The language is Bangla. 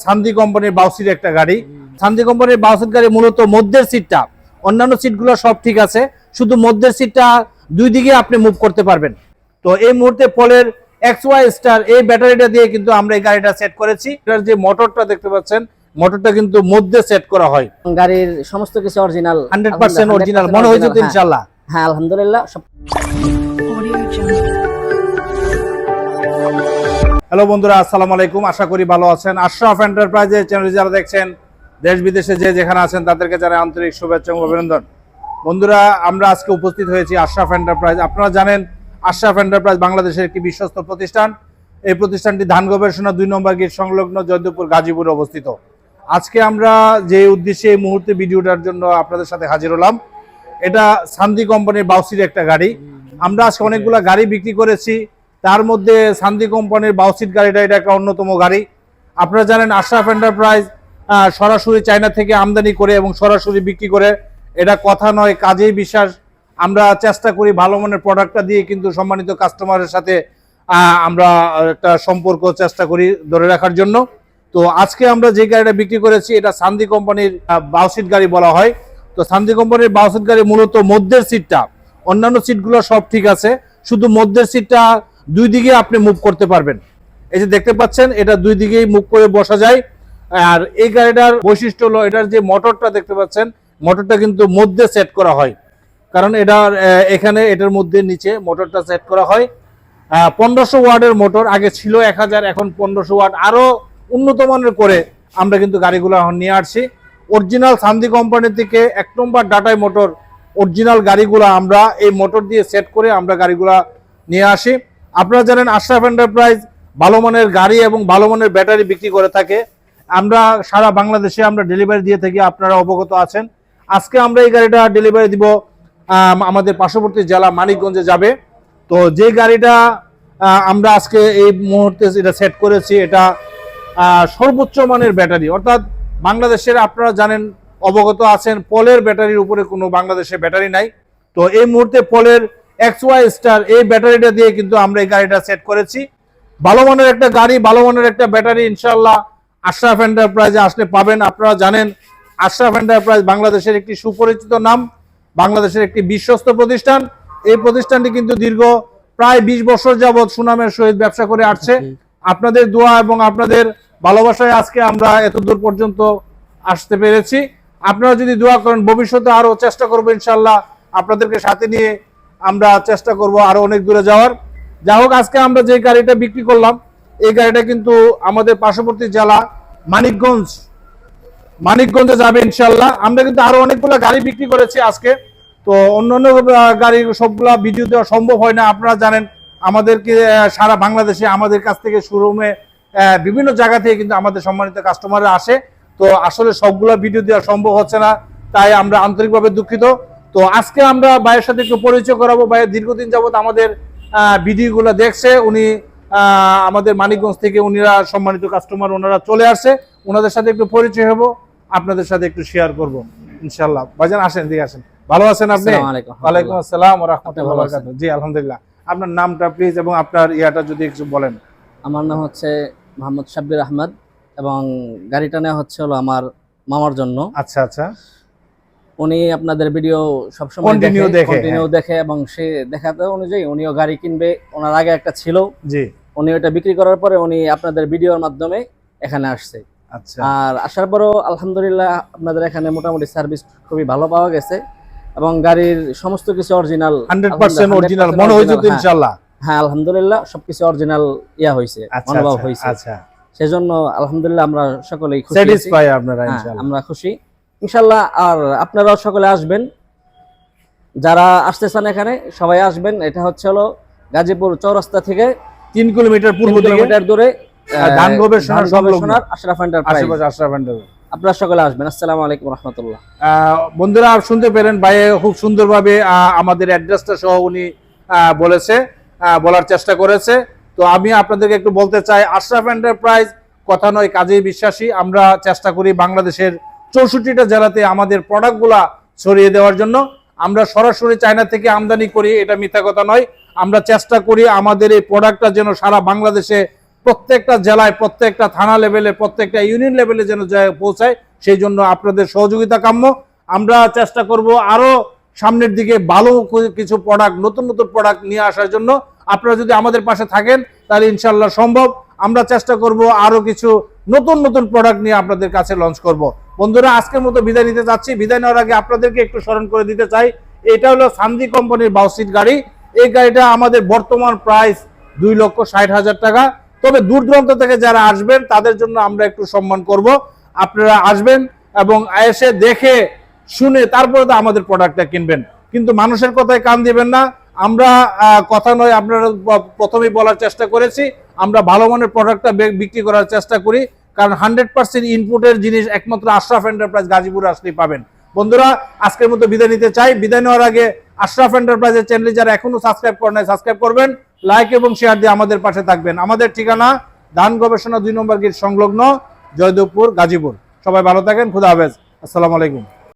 সান্দি কোম্পানির বাউসির একটা গাড়ি। সান্দি কোম্পানির বাউসির গাড়ি মূলত মধ্যের সিটটা, অন্যান্য সিটগুলো সব ঠিক আছে, শুধু মধ্যের সিটটা দুই দিকে আপনি মুভ করতে পারবেন। তো এই মুহূর্তে পলের XY স্টার এই ব্যাটারিটা দিয়ে কিন্তু আমরা এই গাড়িটা সেট করেছি। এটার যে মোটরটা দেখতে পাচ্ছেন, মোটরটা কিন্তু মধ্যে সেট করা হয়। গাড়ির সমস্ত কিছু অরিজিনাল, 100% অরিজিনাল মনে হয়েছে তো ইনশাআল্লাহ? হ্যাঁ আলহামদুলিল্লাহ। হ্যালো বন্ধুরা, আসসালামু আলাইকুম। আশা করি ভালো আছেন। আশরাফ এন্টারপ্রাইজের চ্যানেল যারা দেখছেন, দেশ বিদেশে যে যেখানে আছেন তাদেরকে জানাই আন্তরিক শুভেচ্ছা এবং অভিনন্দন। বন্ধুরা, আমরা আজকে উপস্থিত হয়েছি আশরাফ এন্টারপ্রাইজ। আপনারা জানেন আশরাফ এন্টারপ্রাইজ বাংলাদেশের একটি বিশ্বস্ত প্রতিষ্ঠান। এই প্রতিষ্ঠানটি ধান গবেষণা 2 নম্বর গেট সংলগ্ন জয়দেবপুর গাজীপুরে অবস্থিত। আজকে আমরা যে উদ্দেশ্যে এই মুহূর্তে ভিডিওটার জন্য আপনাদের সাথে হাজির হলাম, এটা সান্দি কোম্পানির বাউসির একটা গাড়ি। আমরা আজকে অনেকগুলো গাড়ি বিক্রি করেছি, তার মধ্যে সান্দি কোম্পানির বাউসির গাড়িটা এটা একটা অন্যতম গাড়ি। আপনারা জানেন আশরাফ এন্টারপ্রাইজ সরাসরি চায়না থেকে আমদানি করে এবং সরাসরি বিক্রি করে, এটা কথা নয় কাজেই বিশ্বাস। আমরা চেষ্টা করি ভালো মানের প্রোডাক্টটা দিয়ে কিন্তু সম্মানিত কাস্টমারের সাথে আমরা একটা সম্পর্ক চেষ্টা করি ধরে রাখার জন্য। তো আজকে আমরা যে গাড়িটা বিক্রি করেছি এটা সান্দি কোম্পানির বাউসিট গাড়ি বলা হয়। তো সান্দি কোম্পানির বাউসিট গাড়ি মূলত মধ্যের সিটটা, অন্যান্য সিটগুলো সব ঠিক আছে, শুধু মধ্যের সিটটা দুই দিকে আপনি মুভ করতে পারবেন। এই যে দেখতে পাচ্ছেন, এটা দুই দিকেই মুভ করে বসা যায়। আর এই গাড়িটার বৈশিষ্ট্য হলো এটার যে মোটরটা দেখতে পাচ্ছেন, মোটরটা কিন্তু মধ্যে সেট করা হয়, কারণ এটার এখানে এটার মধ্যে নিচে মোটরটা সেট করা হয়। 1500 ওয়াটের মোটর আগে ছিল 1000, এখন 1500 ওয়াট আরো উন্নত মানের করে আমরা কিন্তু গাড়িগুলো নিয়ে আসছি। অরিজিনাল সান্দি কোম্পানি থেকে 1 নম্বর ডাটাই মোটর অরিজিনাল গাড়িগুলো আমরা এই মোটর দিয়ে সেট করে আমরা গাড়িগুলা নিয়ে আসি। আপনারা জানেন আশরাফ এন্টারপ্রাইজ ভালো মানের গাড়ি এবং ভালো মানের ব্যাটারি বিক্রি করে থাকে। আমরা সারা বাংলাদেশে আমরা ডেলিভারি দিয়ে থাকি, আপনারা অবগত আছেন। আজকে আমরা এই গাড়িটা ডেলিভারি দিব আমাদের পার্শ্ববর্তী জেলা মানিকগঞ্জে যাবে। তো যে গাড়িটা আমরা আজকে এই মুহূর্তে এটা সেট করেছি, এটা সর্বোচ্চ মানের ব্যাটারি, অর্থাৎ বাংলাদেশের আপনারা জানেন অবগত আছেন পলের ব্যাটারির উপরে কোনো বাংলাদেশে ব্যাটারি নাই। তো এই মুহূর্তে পলের XY স্টার এই ব্যাটারিটা দিয়ে কিন্তু আমরা এই গাড়িটা সেট করেছি। ভালো মানের একটা গাড়ি, ভালো মানের একটা ব্যাটারি ইনশাআল্লাহ আশরাফ এন্টারপ্রাইজে আসলে পাবেন। আপনারা জানেন আশরাফ এন্টারপ্রাইজ বাংলাদেশের একটি সুপরিচিত নাম, বাংলাদেশের একটি বিশ্বস্ত প্রতিষ্ঠান। এই প্রতিষ্ঠানটি কিন্তু দীর্ঘ প্রায় 20 বছর যাবৎ সুনামের সহিত ব্যবসা করে আসছে। আপনাদের দোয়া এবং আপনাদের ভালোবাসায় আজকে আমরা এত দূর পর্যন্ত আসতে পেরেছি। আপনারা যদি দোয়া করেন, ভবিষ্যতে আরো চেষ্টা করবো ইনশাআল্লাহ আপনাদেরকে সাথে নিয়ে আমরা চেষ্টা করব আরো অনেক দূরে যাওয়ার। যাই হোক, আজকে আমরা যে গাড়িটা বিক্রি করলাম এই গাড়িটা কিন্তু আমাদের পার্শ্ববর্তী জেলা মানিকগঞ্জে যাবে ইনশাআল্লাহ। আমরা কিন্তু আরো অনেকগুলো গাড়ি বিক্রি করেছি আজকে। তো অন্যান্য গাড়ি সবগুলা ভিডিও দেওয়া সম্ভব হয় না। আপনারা জানেন আমাদেরকে সারা বাংলাদেশে আমাদের কাছ থেকে শোরুমে বিভিন্ন জায়গা থেকে কিন্তু আমাদের সম্মানিত কাস্টমাররা আসে। তো আসলে সবগুলা ভিডিও দেওয়া সম্ভব হচ্ছে না, তাই আমরা আন্তরিকভাবে দুঃখিত। তো আজকে আমরা ভাইয়ের সাথে একটু পরিচয় করাবো। ভাইয়ের দীর্ঘদিন যাবত আমাদের ভিডিওগুলো দেখছে, উনি আমাদের মানিকগঞ্জ থেকে উনিরা সম্মানিত কাস্টমার ওনারা চলে আসছে, ওনাদের সাথে একটু পরিচয় হবো, আপনাদের সাথে একটু শেয়ার করব ইনশাআল্লাহ। ভাইজান আসেন, দিকে আসেন। ভালো আছেন আপনি? ওয়ালাইকুম আসসালাম ওয়া রাহমাতুল্লাহি ওয়া বারাকাতুহু। জি আলহামদুলিল্লাহ। আপনার নামটা প্লিজ এবং আপনার ইয়াটা যদি একটু বলেন। আমার নাম হচ্ছে মোহাম্মদ শাব্বির আহমদ এবং গাড়িটা নেওয়া হচ্ছে হলো আমার মামার জন্য। আচ্ছা আচ্ছা। উনি আপনাদের ভিডিও সবসময় কন্টিনিউ দেখে এবং সে দেখাতে অনুযায়ী উনিও গাড়ি কিনবে। ওনার আগে একটা ছিল, জি, উনি ওটা বিক্রি করার পরে উনি আপনাদের ভিডিওর মাধ্যমে এখানে আসছে। আচ্ছা। আর আসার পরও আলহামদুলিল্লাহ আপনাদের এখানে মোটামুটি সার্ভিস খুবই ভালো পাওয়া গেছে এবং গাড়ির সমস্ত কিছু অরিজিনাল, 100% অরিজিনাল মনে হয়েছে তো ইনশাআল্লাহ? হ্যাঁ আলহামদুলিল্লাহ, সবকিছু অরিজিনাল হয়েছে, অনুভব হয়েছে। আচ্ছা, সেজন্য আলহামদুলিল্লাহ আমরা সকলেই খুশি, স্যাটিসফাই আপনারা ইনশাআল্লাহ? আমরা খুশি ইনশাআল্লাহ। আর আপনারাও সকলে আসবেন, যারা আসতে চান এখানে সবাই আসবেন। এটা হচ্ছে হলো গাজীপুর চৌরাস্তা থেকে 3 কিলোমিটার পূর্ব দিকে দূরে ধান গবেষণার আশরাফ এন্টারপ্রাইজ। আপনারা সকলে আসবেন। আসসালামু আলাইকুম ওয়া রাহমাতুল্লাহ। বন্ধুরা শুনতে পেলেন, ভাই খুব সুন্দরভাবে আমাদের অ্যাড্রেসটা সহ উনি বলার চেষ্টা করেছে। তো আমি আপনাদেরকে একটু বলতে চাই, আশরাফ এন্টারপ্রাইজ কথা নয় কাজেই বিশ্বাসী। আমরা চেষ্টা করি বাংলাদেশের 64টা জেলাতে আমাদের প্রোডাক্টগুলা ছড়িয়ে দেওয়ার জন্য। আমরা সরাসরি চায়না থেকে আমদানি করি, এটা মিথ্যা কথা নয়। আমরা চেষ্টা করি আমাদের এই প্রোডাক্টটা যেন সারা বাংলাদেশে প্রত্যেকটা জেলায়, প্রত্যেকটা থানা লেভেলে, প্রত্যেকটা ইউনিয়ন লেভেলে যেন পৌঁছায়, সেই জন্য আপনাদের সহযোগিতা কাম্য। আমরা চেষ্টা করব আরো সামনের দিকে ভালো কিছু প্রোডাক্ট, নতুন নতুন প্রোডাক্ট নিয়ে আসার জন্য। আপনারা যদি আমাদের পাশে থাকেন তাহলে ইনশাল্লাহ সম্ভব। আমরা চেষ্টা করব আরো কিছু নতুন নতুন প্রোডাক্ট নিয়ে আপনাদের কাছে লঞ্চ করব। বন্ধুরা, আজকের মতো বিদায় নিতে যাচ্ছি। বিদায় নেওয়ার আগে আপনাদেরকে একটু স্মরণ করে দিতে চাই, এটা হলো সান্দি কোম্পানির বাউসিট গাড়ি। এই গাড়িটা আমাদের বর্তমান প্রাইস 2,60,000 টাকা। তবে দূর দূরান্ত থেকে যারা আসবেন তাদের জন্য আমরা একটু সম্মান করব। আপনারা আসবেন এবং এসে দেখে শুনে তারপরে তো আমাদের প্রোডাক্টটা কিনবেন, কিন্তু মানুষের কথায় কান দিবেন না। আমরা কথা নয়, আপনারা প্রথমেই বলার চেষ্টা করেছি, আমরা ভালো মানের প্রোডাক্টটা বিক্রি করার চেষ্টা করি, কারণ 100% ইনপুটের জিনিস একমাত্র আশরাফ এন্টারপ্রাইজ গাজীপুরে আসলেই পাবেন। বন্ধুরা, আজকের মতো বিদায় নিতে চাই। বিদায় নেওয়ার আগে আশরাফ এন্টারপ্রাইজের চ্যানেল যারা এখনো সাবস্ক্রাইব করেন নাই, সাবস্ক্রাইব করবেন, লাইক এবং শেয়ার দিয়ে আমাদের পাশে থাকবেন। আমাদের ঠিকানা ধান গবেষণা 2 নম্বর গেট সংলগ্ন, জয়দেবপুর, গাজীপুর। সবাই ভালো থাকেন, খুদা হাফেজ, আসসালামু আলাইকুম।